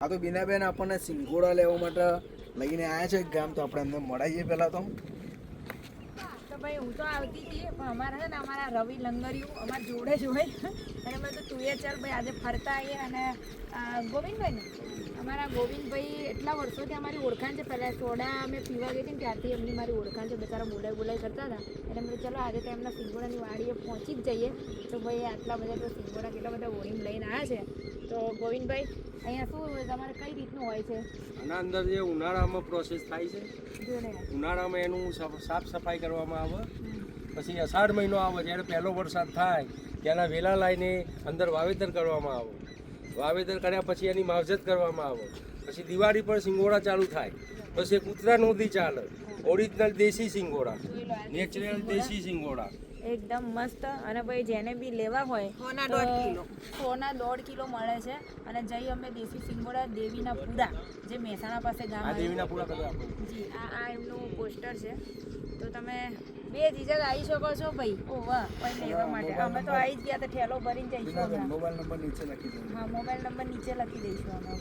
આ તો બીનાબેન આપણને સિંગોડા લેવા માટે લઈને આવ્યા છે ગામ, તો આપણે એમને મળાઈએ પહેલાં તો ભાઈ હું તો આવતી હતી પણ અમારા છે ને અમારા રવિ લંગરિયું અમારા જોડે જ હોય અને મેં તો તું ચાલ ભાઈ આજે ફરતા આવીએ. અને ગોવિંદભાઈ ને અમારા ગોવિંદભાઈ એટલા વર્ષોથી અમારી ઓળખાણ છે. પહેલાં સોડા અમે પીવા ગઈ હતી ને ત્યારથી એમની મારી ઓળખાણ છે. બચારા બોલાઈ કરતા હતા એટલે મેં ચલો આજે તો એમના સિંગોડાની વાડીએ પહોંચી જ જઈએ. તો ભાઈ આટલા બધા તો સિંગોડા કેટલા બધા ઓળીને લઈને આવ્યા છે. તો ગોવિંદભાઈ અહીંયા શું તમારે કઈ રીતનું હોય છે? આના અંદર જે ઉનાળામાં પ્રોસેસ થાય છે, ઉનાળામાં એનું સાફ સફાઈ કરવામાં આવે. પછી અષાઢ મહિનો આવે જ્યારે પહેલો વરસાદ થાય ત્યાંના વેલા લાવીને અંદર વાવેતર કરવામાં આવે. વાવેતર કર્યા પછી એની માવજત કરવામાં આવે. પછી દિવાળી પર સિંગોડા ચાલુ થાય. પછી એક ઉત્તરાયણ સુધી ચાલે. ઓરિજિનલ દેશી સિંગોડા, નેચરલ દેશી સિંગોડા એકદમ મસ્ત. અને ભાઈ જેને બી લેવા હોય સોના 1.5 કિલો મળે છે. અને જઈ અમે દેશી સિંગોડા દેવીના પૂરા જે મહેસાણા પાસે ગામ દેવીના પૂરા કરવા જી આ એમનું પોસ્ટર છે. તો તમે બે જીજક આવી શકો છો ભાઈ. ઓ વાહ ભાઈ લેવા માટે અમે તો આવી જ ગયા તો ઠેલો ભરીને જઈશું. મોબાઈલ નંબર નીચે લખી દઉં. હા મોબાઈલ નંબર નીચે લખી દઈશું અમે.